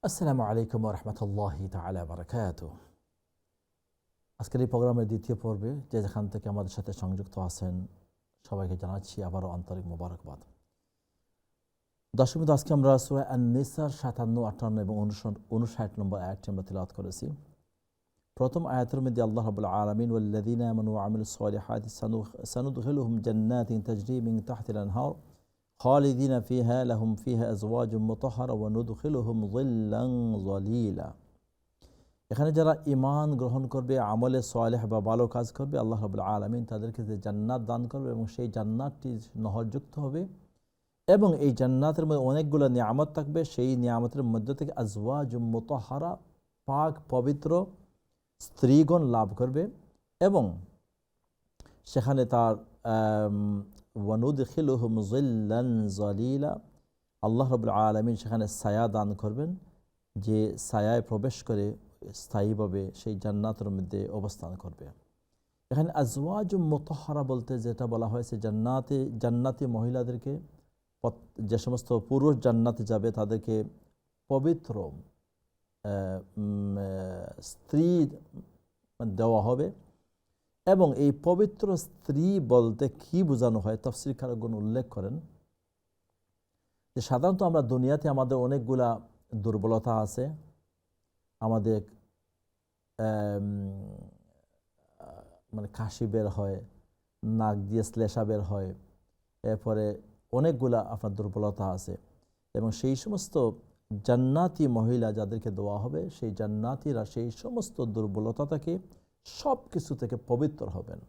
আসসালামু আলাইকুম ওয়া রাহমাতুল্লাহি তাআলা ওয়া বারাকাতুহু। আজকের এই প্রোগ্রামের দ্বিতীয় পর্বে যে যেখান থেকে আমাদের সাথে সংযুক্ত আছেন সবাইকে জানাচ্ছি আবারও আন্তরিক মোবারকবাদ। দর্শক বন্ধু, আজকে আমরা সূরা আন-নিসার ৫৭, ৫৮ এবং ৫৯ নম্বর আয়াতটি আমরা তিলাওয়াত করেছি। প্রথম আয়াতের মধ্যে আল্লাহ রাব্বুল আলামিন ওয়াল্লাযীনা আমানু ওয়া আমিলুস সালিহাতি সানুদখিলুহুম জান্নাতিন তাজরি মিন তাহতিল আনহার খালিদিনা ফিহা লাহুম ফিহা আজওয়াজুম মুতাহহারা ওয়া নুদখিলুহুম যিল্লান যালিলা। এখানে যারা ঈমান গ্রহণ করবে, আমলে সালেহ বা ভালো কাজ করবে, আল্লাহ রাব্বুল আলামিন তাদেরকে যে জান্নাত দান করবে এবং সেই জান্নাতটি নহরযুক্ত হবে এবং এই জান্নাতের মধ্যে অনেকগুলো নিয়ামত থাকবে। সেই নিয়ামতের মধ্য থেকে আজওয়াজুম মুতাহহারা, পাক পবিত্র স্ত্রীগণ লাভ করবে এবং সেখানে তার ওয়ানুদখিলুহুম যিল্লান যালিলা, আল্লাহ রাব্বুল আলামিন সেখানে ছায়া দান করবেন, যে ছায়ায় প্রবেশ করে স্থায়ীভাবে সেই জান্নাতের মধ্যে অবস্থান করবে। এখানে আজওয়াজুম মুতাহহারা বলতে যেটা বলা হয়েছে, জান্নাতি মহিলাদেরকে, যে সমস্ত পুরুষ জান্নাতে যাবে তাদেরকে পবিত্র স্ত্রী দেওয়া হবে। এবং এই পবিত্র স্ত্রী বলতে কি বোঝানো হয়, তাফসীরকারগণ উল্লেখ করেন যে সাধারণত আমরা দুনিয়াতে আমাদের অনেকগুলা দুর্বলতা আছে। আমাদের মানে কাশি বের হয়, নাক দিয়ে শ্লেষা বের হয়, এরপরে অনেকগুলা আপনার দুর্বলতা আছে এবং সেই সমস্ত জান্নাতি মহিলা যাদেরকে দেওয়া হবে, সেই জান্নাতিরা সেই সমস্ত দুর্বলতা থেকে সব কিছু থেকে পবিত্র হবেন।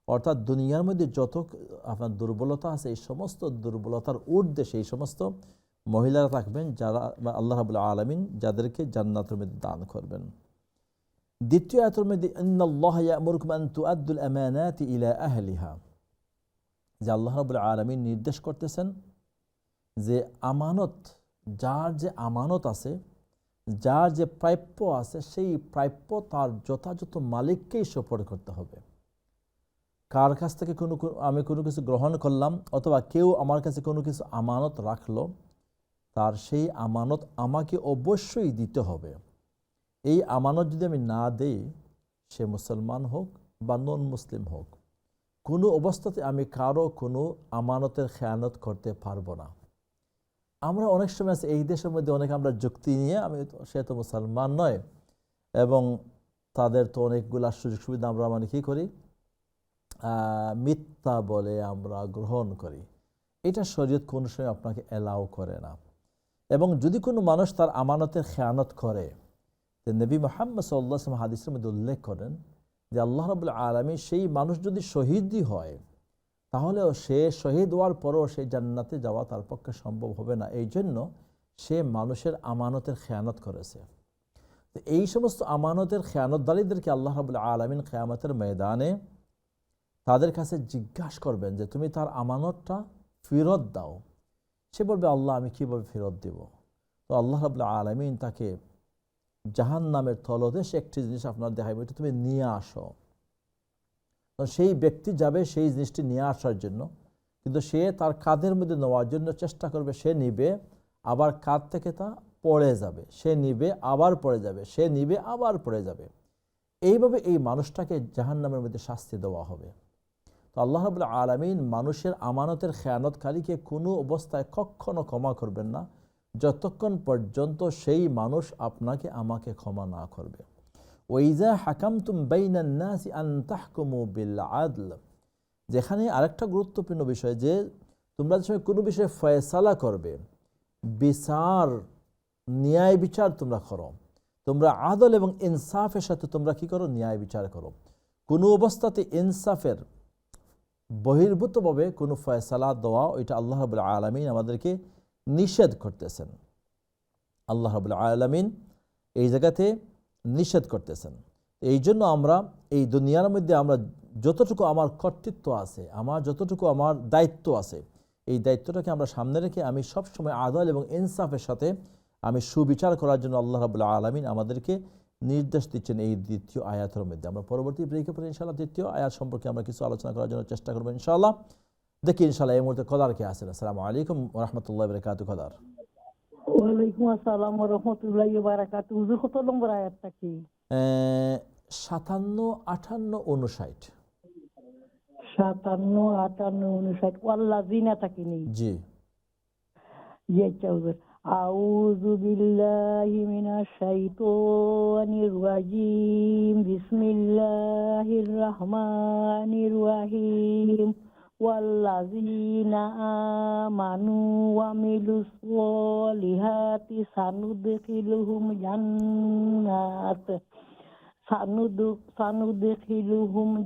অর্থাৎ দুনিয়ার মধ্যে যত আপনার দুর্বলতা আছে, এই সমস্ত দুর্বলতার ঊর্ধ্বে সেই সমস্ত মহিলারা থাকবেন যারা আল্লাহ রাব্বুল আলামিন যাদেরকে জান্নাতের মধ্যে দান করবেন। দ্বিতীয় আয়াতের মধ্যে ইন্নাল্লাহা ইয়া'মুরুকুম আন তুআদ্দুল আমানাতি ইলা আহলিহা, যে আল্লাহ রাব্বুল আলামিন নির্দেশ করতেছেন যে আমানত, যার যে আমানত আছে, যার যে প্রাপ্য আছে, সেই প্রাপ্য তার যথাযথ মালিককেই সুপর্দ করতে হবে। কার কাছ থেকে আমি কোনো কিছু গ্রহণ করলাম অথবা কেউ আমার কাছে কোনো কিছু আমানত রাখলো, তার সেই আমানত আমাকে অবশ্যই দিতে হবে। এই আমানত যদি আমি না দেই, সে মুসলমান হোক বা নন মুসলিম হোক, কোনো অবস্থাতে আমি কারো কোনো আমানতের খেয়ানত করতে পারবো না। আমরা অনেক সময় আছে এই দেশের মধ্যে অনেক আমরা যুক্তি নিয়ে, সে তো মুসলমান নয় এবং তাদের তো অনেকগুলা সুযোগ সুবিধা আমরা মানে কী করি, মিথ্যা বলে আমরা গ্রহণ করি। এটা শরীয়ত কোনো সময় আপনাকে অ্যালাউ করে না। এবং যদি কোনো মানুষ তার আমানতের খেয়ানত করে, তো নবী মুহাম্মদ সাল্লাল্লাহু আলাইহি ওয়াসাল্লাম হাদিসের মধ্যে উল্লেখ করেন যে আল্লাহ রাব্বুল আলামিন সেই মানুষ যদি শহীদই হয়, তাহলেও সে শহীদ হওয়ার পরও সেই জান্নাতে যাওয়া তার পক্ষে সম্ভব হবে না। এই জন্য সে মানুষের আমানতের খেয়ানত করেছে। তো এই সমস্ত আমানতের খেয়ানতদারীদেরকে আল্লাহ রাব্বুল আলামিন কিয়ামতের ময়দানে তাদের কাছে জিজ্ঞাসা করবেন যে তুমি তার আমানতটা ফেরত দাও। সে বলবে, আল্লাহ আমি কীভাবে ফেরত দেব? তো আল্লাহ রাব্বুল আলামিন তাকে জাহান্নামের তলদেশে একটি জিনিস আপনার দেখাবে, এটা তুমি নিয়ে আসো। তো সেই ব্যক্তি যাবে সেই জিনিসটি নিয়ে আসার জন্য, কিন্তু সে তার কাঁধের মধ্যে নেওয়ার জন্য চেষ্টা করবে, সে নিবে আবার কাঁধ থেকে তা পড়ে যাবে, সে নিবে আবার পড়ে যাবে, সে নিবে আবার পড়ে যাবে। এইভাবে এই মানুষটাকে জাহান্নামের মধ্যে শাস্তি দেওয়া হবে। তো আল্লাহ রাব্বুল আলামিন মানুষের আমানতের খেয়ানতকারীকে কোনো অবস্থায় কখনো ক্ষমা করবেন না, যতক্ষণ পর্যন্ত সেই মানুষ আপনাকে আমাকে ক্ষমা না করবে। ওয়াইজা হাকামতুম বাইনান নাসি আন তাহকুমু বিল আদল, যেখানে আরেকটা গুরুত্বপূর্ণ বিষয় যে তোমরা যখন কোনো বিষয়ে ফয়সালা করবে, বিচার, ন্যায় বিচার তোমরা করো, তোমরা আদল এবং ইনসাফের সাথে তোমরা কি করো, ন্যায় বিচার করো। কোনো অবস্থাতে ইনসাফের বহির্ভূতভাবে কোনো ফয়সালা দেওয়া, ওইটা আল্লাহ রাব্বুল আলামিন আমাদেরকে নিষেধ করতেছেন। আল্লাহ রাব্বুল আলামিন এই জায়গাতে নিষেধ করতেছেন। এই জন্য আমরা এই দুনিয়ার মধ্যে আমরা যতটুকু আমার কর্তৃত্ব আছে, আমার যতটুকু আমার দায়িত্ব আছে, এই দায়িত্বটাকে আমরা সামনে রেখে আমি সবসময় আদল এবং ইনসাফের সাথে আমি সুবিচার করার জন্য আল্লাহ রাব্বুল আলামিন আমাদেরকে নির্দেশ দিচ্ছেন এই দ্বিতীয় আয়াতের মধ্যে। আমরা পরবর্তী ব্রেকে পরে ইনশাআল্লাহ দ্বিতীয় আয়াত সম্পর্কে আমরা কিছু আলোচনা করার জন্য চেষ্টা করবো ইনশাআল্লাহ। দেখি ইনশাআল্লাহ এই মুহূর্তে কদার কে আছেন। আসসালামু আলাইকুম ওয়া রাহমাতুল্লাহি ওয়া বারাকাতুহু। কদার, ওয়ালাইকুম আসসালাম ওয়া রাহমাতুল্লাহি ওয়া বারাকাতুহু। হুজুর কত নম্বর আয়াতটা কি? 57, 58, 59। 57, 58, 59 ওয়াল্লাযিনা তাকিনি। জি। জি আচ্ছা হুজুর। আউযু বিল্লাহি মিনাশ শাইতানির রাজিম। বিসমিল্লাহির রাহমানির রাহিম। ওয়াল্লাযিনা আমানু ওয়া আমিলুস সলিহাতি সানুদখিলুহুম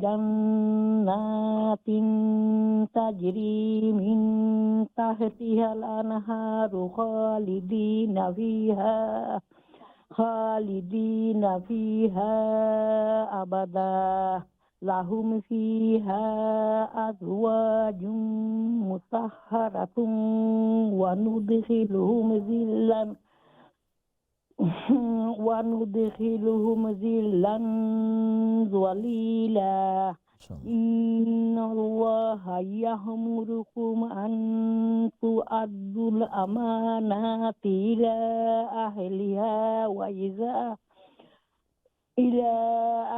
জান্নাতিন তাজরি মিন তাহতিহাল আনহারু খালিদিনা ফিহা আবাদা লাহুম ফিহা আজওয়াজুম মুতাহহারাতুম ওয়া নুদখিলুহুম যিল্লান وندخلهم ظلا ظليلا ইনশাআল্লাহ। إن الله يأمركم أن تؤدوا الأمانات أهلها إلى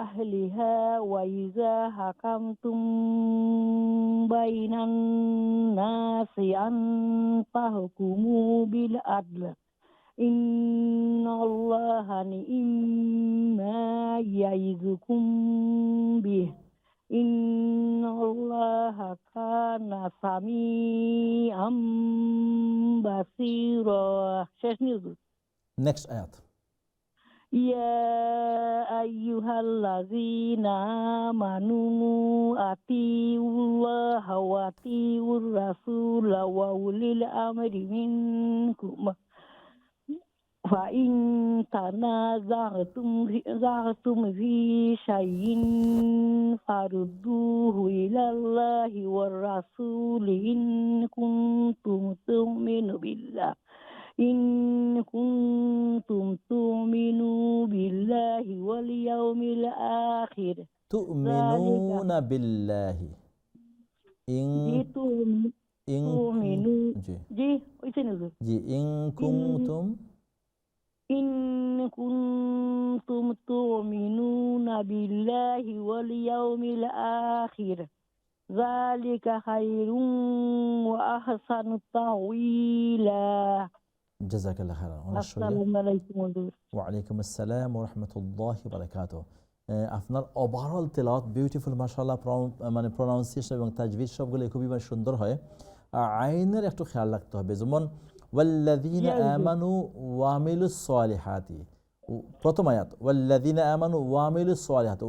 أهلها وإذا حكمتم بين الناس أن تحكموا بالعدل Innallaha ni'ma ya'izukum bih. Innallaha kana sami'an basira. শেষ নিউজ। নেক্সট আয়াত। ইয়া আইয়ুহাল্লাযীনা আমানু আতিউল্লাহা ওয়া আতিউর রাসূলা ওয়া উলিল আমরি মিনকুম فإن تنازعتم في شيء فردوه إلى الله والرسول إن كنتم تؤمنوا بالله واليوم الآخر ذلك তুমিনুনা বিল্লাহি ইন ইন تؤمنوا জি জি ওইখানে হুজুর। জি ইন ইন কুনতুম إن كنتم تؤمنون بالله واليوم الآخر ذلك خير وأحسن تأويلا জাযাকাল্লাহ খাইরান। অনেক শুকরিয়া। السلام عليكم হুজুর। ওয়ালাইকুম আসসালাম ওয়া রাহমাতুল্লাহি ওয়া বারাকাতুহু। আপনার ওভারঅল তেলাওয়াত বিউটিফুল মাশাআল্লাহ, মানে প্রনাউন্সিয়েশন এবং তাজভিদ সবগুলো খুবই সুন্দর হয়। আইনের একটু খেয়াল রাখতে হবে, যেমন ওয়াল্লাযীনা আমানু ওয়া আমিলুস সলিহাতি, প্রথম আয়াত ওয়াল্লাযীনা আমানু ওয়া আমিলুস সলিহাতি,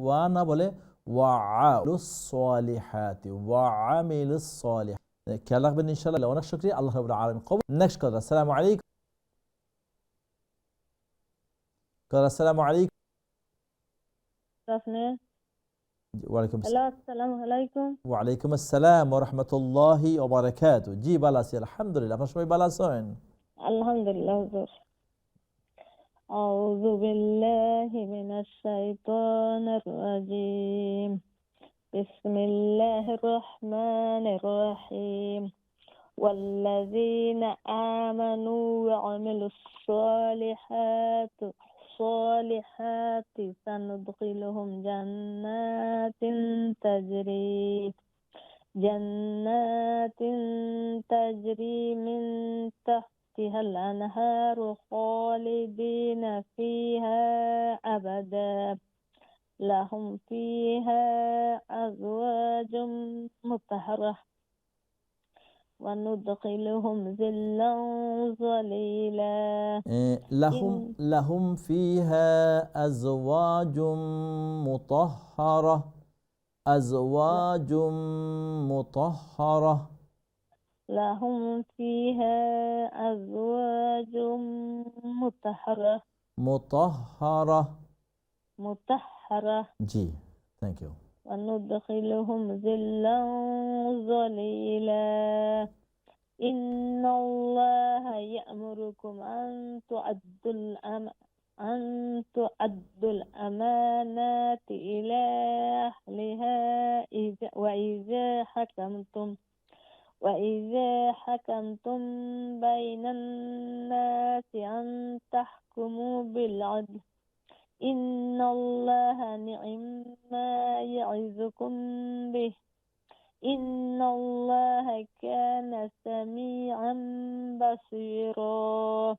ওয়া না বলে ওয়া আমিলুস সলিহাতি, ওয়া আমিলুস সলিহাতি। খেয়াল রাখবেন ইনশাআল্লাহ। অনেক শুকরিয়া। আল্লাহ রাব্বুল আলামিন কবুল। নেক্সট কথা। আসসালামু আলাইকুম। আসসালামু আলাইকুম। ওয়ালাইকুম হ্যালো, আসসালামু আলাইকুম। ওয়ালাইকুম আসসালাম ওয়া রাহমাতুল্লাহি ওয়া বারাকাতুহু। জি ভালো আছি আলহামদুলিল্লাহ। আপনারা সবাই ভালো আছেন? আলহামদুলিল্লাহ হুজুর। أعوذ بالله من الشيطان الرجيم. بسم الله الرحمن الرحيم. والذين آمنوا وعملوا الصالحات سندخلهم جنات تجري من تحتها الأنهار خالدين فيها أبدا لهم فيها أزواج مطهرة وندخلهم ظلا ظليلا لهم فيها أزواج مطهرة. أزواج مطهرة. لهم فيها أزواج مطهرة مطهرة. جي thank you. وندخلهم ظلا ظليلا إن الله يأمركم أن تؤدوا الأمانات إلى أهلها وإذا وإذا حكمتم بين الناس أن تحكموا بالعدل إن الله نعم ما يعظكم به إن الله كان سميعا بصيرا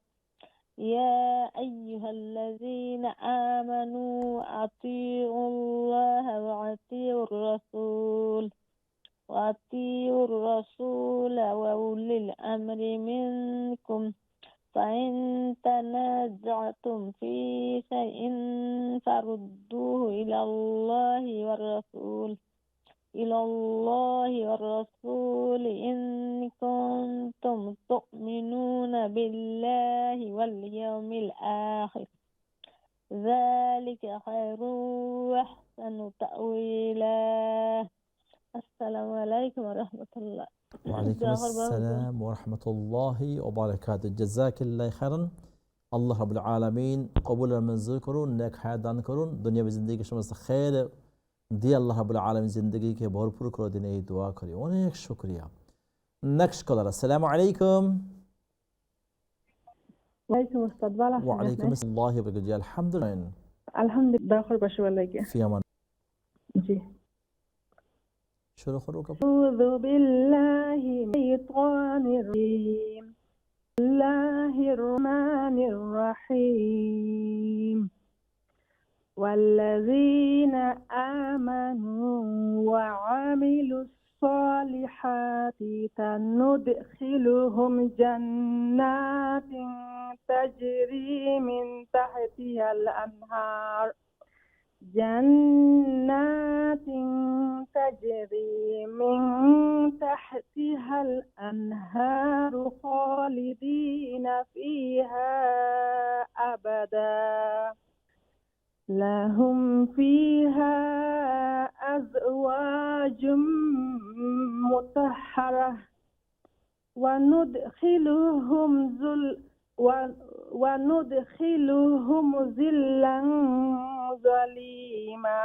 يا أيها الذين آمنوا أطيعوا الله وأطيعوا الرسول وأولي الأمر منكم فإن تنازعتم في شيء فردوه إلى الله والرسول إن كنتم تؤمنون بالله واليوم الآخر ذلك خير وأحسن تأويلا السلام عليكم ورحمة الله وعليكم السلام ورحمة الله وبركاته جزاك الله خيرا আল্লাহ রাব্বুল আলামিন কবুল আর মঞ্জুর করুন নেক হায়াত দান করুন দুনিয়াবী জিন্দেগির সমস্ত খের দিয়ে আল্লাহ রাব্বুল আলামিন জিন্দেগিকে ভরপুর করে দিন এই দোয়া করি অনেক শুকরিয়া নেক্সট কলার আসসালামু আলাইকুম ওয়ালাইকুম আসসালাম ভালো আছেন ওয়া আলাইকুম আসসালাম ওয়া রাহমাতুল্লাহি ওয়া বারাকাতুহু আলহামদুলিল্লাহ আলহামদুলিল্লাহ খর বাসা লাগে ফি আমান জি শুরু করো আউযু বিল্লাহি মিনাশ শাইতানির রাজিম বিসমিল্লাহির রহমানির রহিম والذين آمنوا وعملوا الصالحات سندخلهم جنات تجري من تحتها الأنهار جنات تجري من تحتها الأنهار خالدين فيها أبدا لهم فيها أزواج مطهرة وندخلهم ظلا ظليما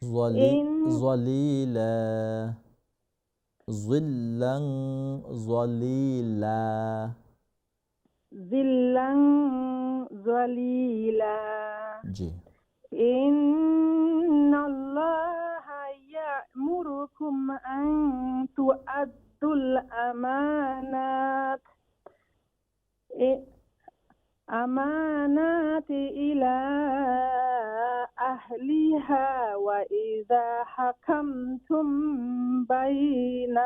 ظليلا ظلا ظليلا ظلا ظليلا جي إن الله يأمركم أن تؤدوا الأمانات إلى أهلها وإذا حكمتم بين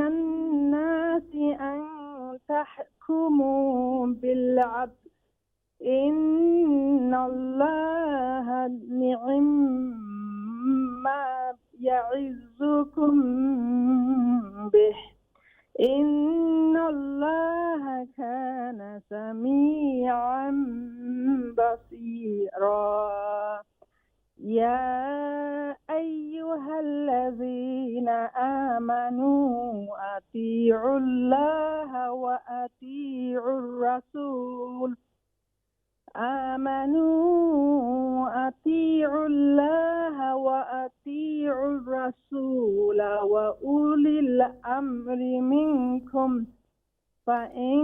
الناس أن تحكموا بالعدل إن الله نعم ما يعظكم به إن الله كان سميعا بصيرا يا أيها الذين آمنوا أطيعوا الله وأطيعوا الرسول أطيعوا الله وأطيعوا الرسول وأولي الأمر منكم فإن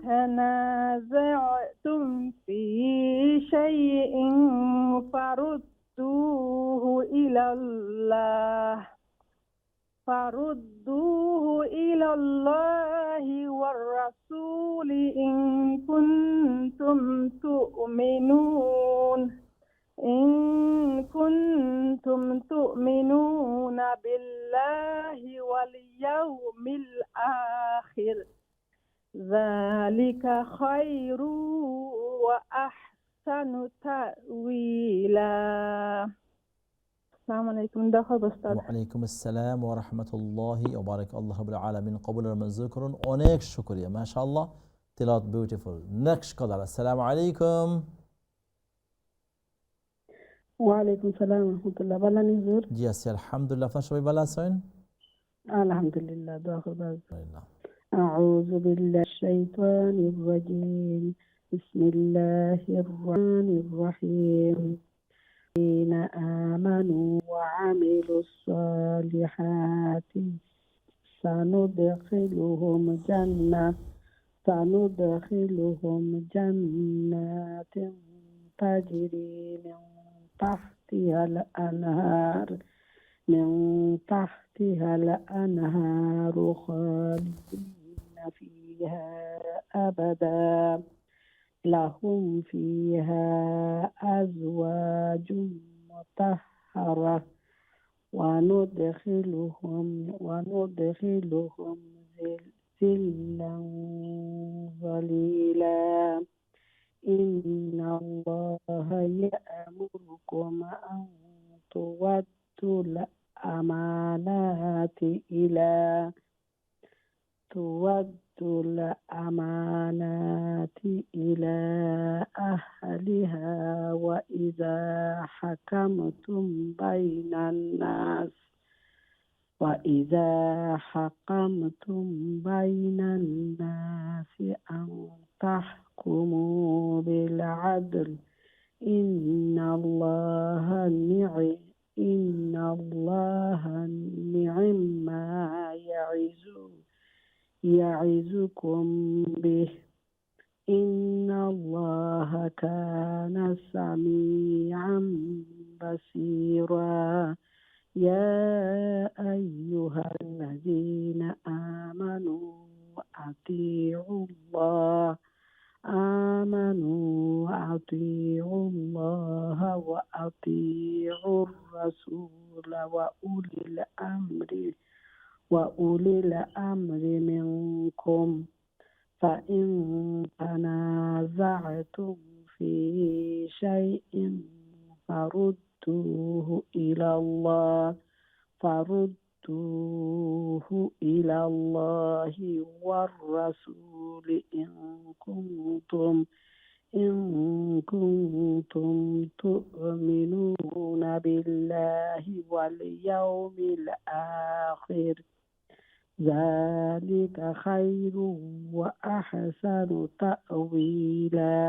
تنازعتم في شيء فردوه إلى الله والرسول إن كنتم تؤمنون بالله واليوم الآخر ذلك خير وأحسن تأويلا السلام عليكم داخل بستاد وعليكم السلام ورحمة الله وبركاته الله رب العالمين قبول المنزل করুন অনেক শুকরিয়া মাশাআল্লাহ তিলাওয়াত বিউটিফুল নেক্সট কলার আসসালামু আলাইকুম ওয়ালাইকুম সালাম রাহমাতুল্লাহ ভালো আছেন হুজুর জি আছি আলহামদুলিল্লাহ আপনারা সবাই ভালো আছেন আলহামদুলিল্লাহ দোয়া করবেন আলহামদুলিল্লাহ أعوذ بالله الشيطان الرجيم بسم الله الرحمن الرحيم الذين آمنوا وعملوا الصالحات سندخلهم جنات تجري من تحتها الأنهار خالدين فيها أبدا لهم فيها أزواج مطهرة وندخلهم ظلا ظليلا إن الله يأمركم أن تودوا الأمانات إلى أهلها وإذا حكمتم بين الناس أن تحكموا بالعدل إن الله نعم ما يعظكم به إن الله كان سميعا بصيرا يا أيها الذين آمنوا أطيعوا الله وأطيعوا الرسول وأولي الأمر منكم فإن تنازعتم في شيء فردوه إلى الله والرسول إن كنتم تؤمنون بالله واليوم الآخر ذلك خير وأحسن تأويلا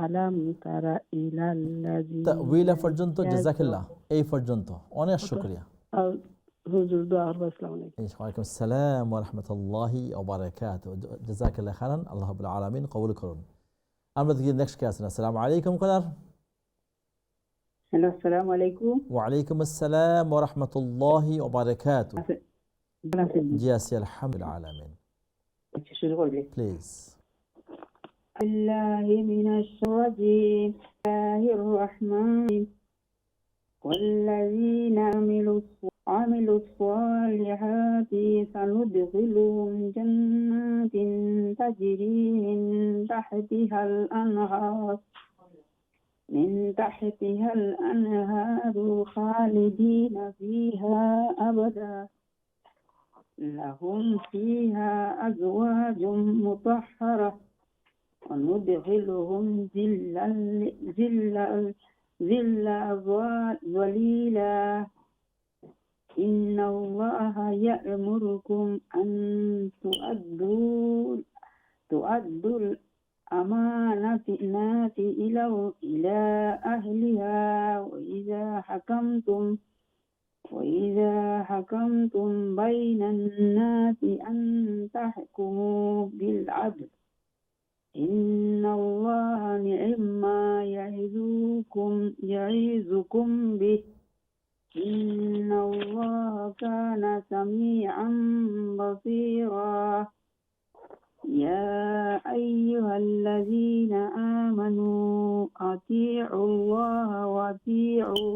ألم تر إلى الذين তাওয়িলা পর্যন্ত জাযাকাল্লাহ, এই পর্যন্ত অনেক শুকরিয়া। হুজুর দোয়া করবেন। আসসালামু আলাইকুম। ওয়ালাইকুম আসসালাম ওয়া রাহমাতুল্লাহি ওয়া বারাকাতুহু। জাযাকাল্লাহ খাইরান, আল্লাহ রাব্বুল আলামিন কবুল করুন। আমরা দেখি নেক্সট কে আছেন। আসসালামু আলাইকুম কলার। হ্যালো, আসসালামু আলাইকুম। ওয়া আলাইকুম আসসালাম ওয়া রাহমাতুল্লাহি ওয়া বারাকাতুহু। জি আছি আলহামদুলিল্লাহ আলামিন। শুরু করবে প্লিজ। الله من الشيطان الرحمن والذين عملوا الصالحات سندخلهم جنات تجري من تحتها الأنهار خالدين فيها أبدا لهم فيها أزواج مطهرة وندخلهم ظلا ظليلا إن الله يأمركم أن تؤدوا الأمانات إلى أهلها وإذا حكمتم بين الناس أن تحكموا بالعدل إن الله نعم ما يعظكم به إن الله كان سميعا بصيرا يا أيها الذين آمنوا أطيعوا الله وأطيعوا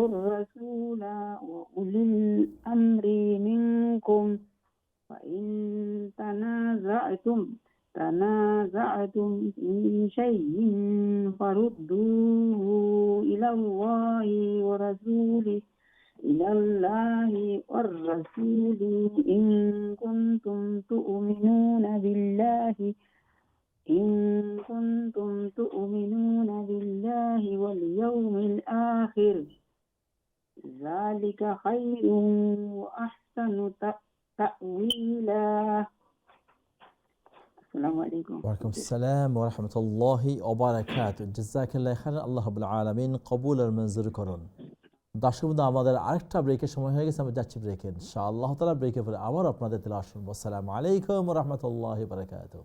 الرسول وأولي الأمر منكم فإن تنازعتم في شيء فردوه إلى الله والرسول إن كنتم تؤمنون بالله واليوم الآخر ذلك خير وأحسن تأويلا. আসসালামু আলাইকুম। ওয়ালাইকুম আসসালাম ওয়া রাহমাতুল্লাহি ওয়া বারাকাতুহু। জাযাকাল্লাহু খাইরান। আল্লাহ রাব্বুল আলামিন কবুল আর মঞ্জুর করুন। দর্শক বন্ধু, আমাদের আরেকটা ব্রেকের সময় হয়ে গেছে, আমরা যাচ্ছি ব্রেকে। ইনশাআল্লাহ তাআলা ব্রেকের পরে আবার আপনাদের তেলাওয়াত শুনবো। আসসালামু আলাইকুম ওয়া রাহমাতুল্লাহি ওয়া বারাকাতুহু।